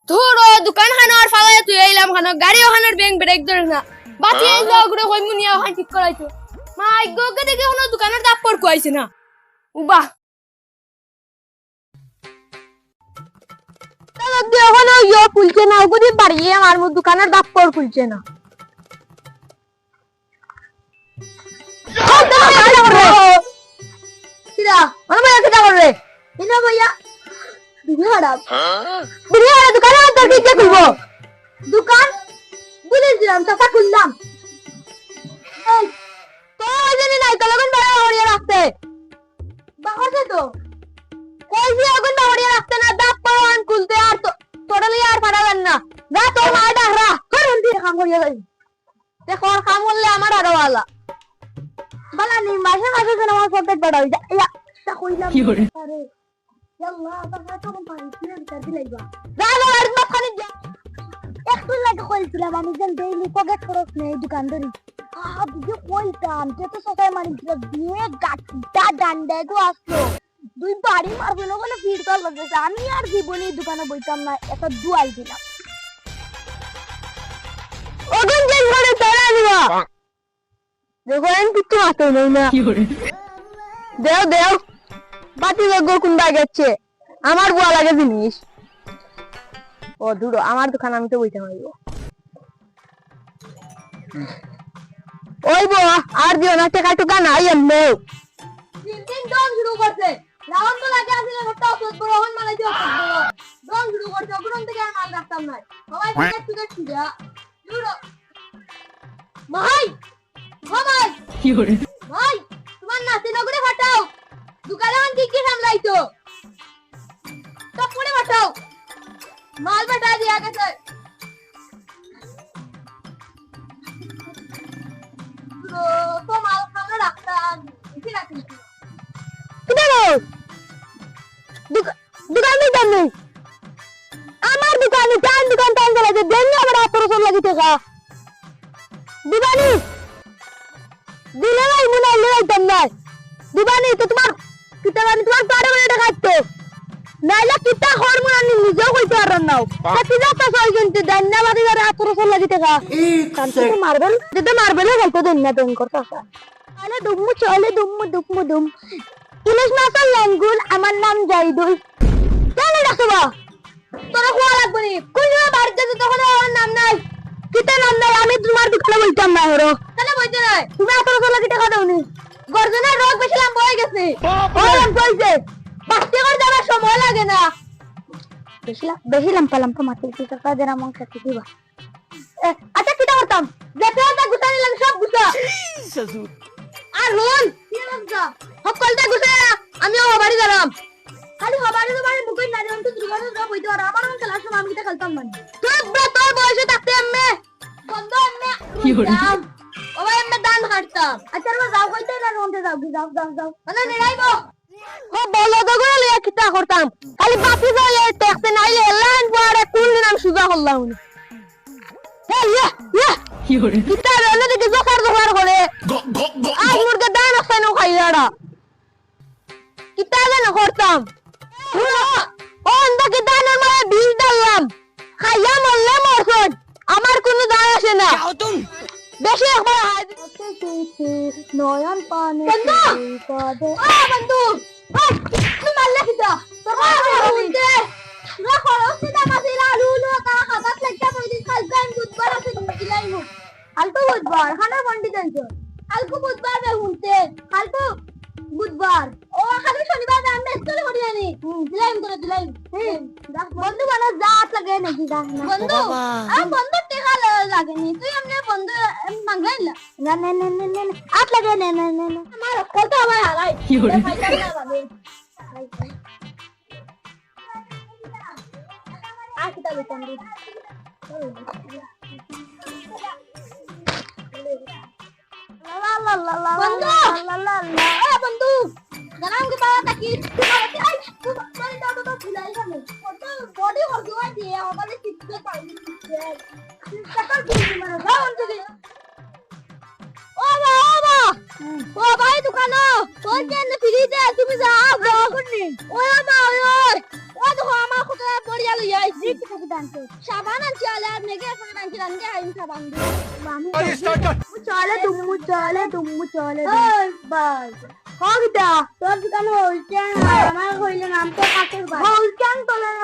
ধুরো দোকান খানোর ফালায় তুই এলাম খানো গাড়ি ওখানের ব্যাংক ব্রেক ধরে না বাতি আইলো গুড়ে কই মুনিয়া ওখান ঠিক করাইতো মাই গোকে দেখে কোনো দোকানের দাপ পড় কইছে না উবা তাহলে দেখো না ইয়া খুলছে না ওগুলি বাড়িয়ে আমার দোকানের দাপ পড় খুলছে না কিরা মানে ভাইয়া কিটা করবে ইনা ভাইয়া বিহারা দোকানে তোর কি খুলবো দোকান বলেছিলাম টাকা খুললাম এই তো জানি নাই তো লগন বড় হরিয়া রাখতে বাহরতে তো কই যে আগুন বাড়িয়ে রাখতে না দাপ পাওয়ান খুলতে আর তো টোটালি আর পারাবেন না না তো মা ডাকরা করুন দিয়ে কাম করিয়া যাই দেখো আর কাম করলে আমার আরো ভালো বালা নি মাসে মাসে যেন আমার পকেট বড় হই যায় ইয়া তা কইলাম আরে আল্লাহ বাবা তো পাই কিনে দিতে লাইবা যাও আর মাখানি যা একটু লাগে কইছিলাম আমি যেন ডেইলি পকেট খরচ নেই দোকানদারি বুঝে কইতাম তো সকালে মানে দিয়ে গাছটা ডান্ডা গো আসলো দুই বাড়ি মারবে না বলে ভিড় কল লাগছে আমি আর জীবনে দোকানে বইতাম না একটা দুয়াই দিলাম ওগুন যে ঘরে তোরা নিবা দেখো এন কিছু হাতে নেই না দেও দেও বাতি গো কুন্দা গেছে আমার বুয়া লাগে জিনিস ও দুড়ো আমার দোকান আমি তো বইতে পারব ওই বুয়া আর দিও না টাকা টুকা নাই এমনে তিন দম শুরু করছে রাউন্ড তো লাগে আসলে একটা ওষুধ বড় হন মানে দিও দম শুরু করছে ওগুন থেকে আর মাল রাখতাম না সবাই টিকেট দিয়া দুড়ো ভাই ভাই কি করে ভাই তোমার নাতি নগরে ফাটাও দোকানে আন কি সামলাইছো তো পুরো ফাটাও মাল ফাটা দিয়া গেছে তো মাল খানা রাখতাম কি রাখি কিদারো দোকানে দামি আমার দোকানে দোকান চলে যে দেন না বড় তোর সব লাগি টাকা দিবানি দিলে না মনে লইতাম না দিবানি তো তোমার কিটা আমি তোমার পারে বলে দেখাতো নাইলা কিটা হরমোন আমি নিজেও কইতে পারব না তাতে যাতা সই কিন্তু ধন্যবাদ করে তোর সব লাগি টাকা কানতে মারবেল যেটা মারবেলে গল্প দেন না বেন করতা আলে দুম্মু চলে দুম্মু দুম ইলিশ মাছের ল্যাঙ্গুল আমার নাম জাইদুল কেন রাখবা তোরা কোয়া লাগবে নি কোন বাড়িতে তো তখন আমার নাম নাই কিটা নাম নাই আমি তোমার দোকানে বইতাম না হরো কেন বইতে নাই তুমি এত রকম লাগি টাকা দাওনি গর্জনের রোগ বেশিলাম বই গেছে ওরম কইছে বাস্তি করে যাবার সময় লাগে না বেশিলাম পালাম তো মাটি কি টাকা দেনা মন কাটি দিবা আচ্ছা কিটা করতাম যেতে না গুছানি লাগে সব গুছা আর রোল কি লাগা সকলটা গুছায়া আমি ও বাড়ি গেলাম খালি হবারে তো বাড়ি মুকই না দেন তো দুগানো না বইতে আর আমার খেলার সময় আমি কিটা খেলতাম না তোর বয়সে থাকতে এমএ বন্ধ এমএ কি হলো ও ভাই এমএ দান হাঁটতাম আচ্ছা আমরা যাও কইতে না রোনতে যাও মানে নেড়াইবো ও বলো তো গলে কিটা করতাম খালি বাপি যায় ট্যাক্সে নাইলে লাইন পড়ে কোন নাম সুজা হল্লাম ইয়া কি হলো কিটা রলে দেখে জোকার করে আজ মুরগে দান খাইনো খাইয়াড়া কিটা যেন করতাম ও আন্দাকে দানের মায়ে বিষ ডাললাম খাইয়া মরলে মরছন আমার কোনো দায় আসে না বেশি একবার নয়ন পানে বন্ধু বন্ধু তুই মারলে কিটা তোর বলতে না খরচ না মাসিলা লুলু কা হাতাত লাগতা কইদিন কালকে বুধবার আছে দিলাইমু কালকে বুধবার খানা পণ্ডিত আনছো কালকে বুধবার বে হুনতে কালকে বুধবার ও খালি শনিবার আমি স্কুলে করি আনি দিলাইম বন্ধু বানা জাত লাগে নাকি বন্ধু বন্ধু টিকা লাগে নি তুই এমনি বন্ধু মাঙ্গাইলা না আট লাগে না আমার কত আমার হারাই কি হলো আকিটা বেতন দি বন্ধু জানাম কি বাবা তাকি আই তুই মানে তো ভুলাই গেল কত বডি হরজুয়া দিয়ে আমাদের শিখতে পাইনি টাকার কি মানে যাও অন্তরে ও ভাই দোকানো তোর কেন ফ্রিতে তুমি যাও যাও করনি ও মা ও তো আমার কত বড়িয়া লই আইছি আনছো সাবান আনছি আলে আর নেগে এখন আনছি রান্না হাইম সাবান Ready, start, cut. চলে তুমি চলে বাস হগদা তোর দোকানে হোলসেল আমার কইলে নাম তো কাকের বাস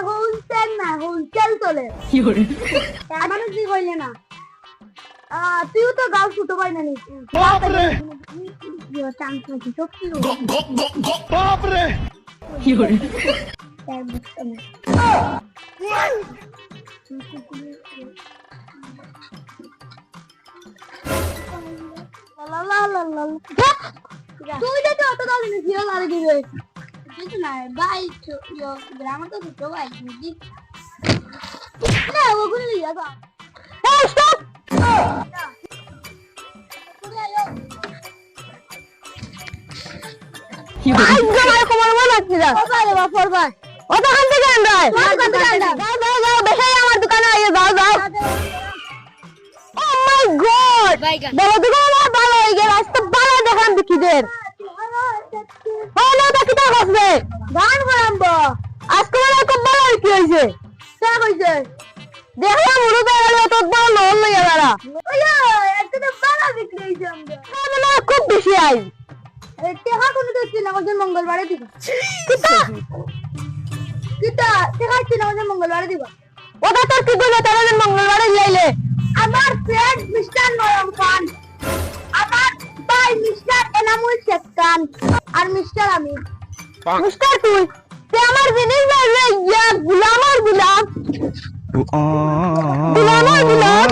হোলসেল না হোলসেল চলে কি করে মানে কি কইলে না তুইও তো গাও ছোট ভাই না নি বাপরে চান্স নাকি সত্যি বাপরে কি করে তুই তো অত দাও দিন জিরো লাগে দিবে কিছু না ভাই গ্রাম তো ছোট ভাই বুঝি না ওগুলো লিয়া দাও এই স্টপ কি করে আই গায় কমার মন আছে না ফরবাই ও দোকান থেকে আনবাই যাও বেশাই আমার দোকানে আইয়ে যাও ও মাই গড বাইগান বলো দোকান আমার ভালো হয়ে গেল আজকে ভালো দেখান বিকিদের হলো বাকি তা হসবে গান বানাবো আজকে মানে খুব ভালো কি হইছে কে কইছে দেখলাম মুড়ো বেড়ালে তো ভালো লোন লইয়া বেড়া ওইয়া একটা তো ভালো বিক্রি হইছে আমরা খুব বেশি আই টেহা কোন দিচ্ছি না ওই মঙ্গলবারে দিব কিতা টেহা কি না ওই মঙ্গলবারে দিব ওটা তোর কি বলে তাহলে মঙ্গলবারে লাইলে আমার ফ্রেন্ড মিস্টার নয়ন খান আমার ভাই মিস্টার এনামুল শেখ খান আর মিস্টার আমি মিস্টার তুই তে আমার জিনিস লাগবে ইয়া গুলাম আর গুলাম গুলাম আর গুলাম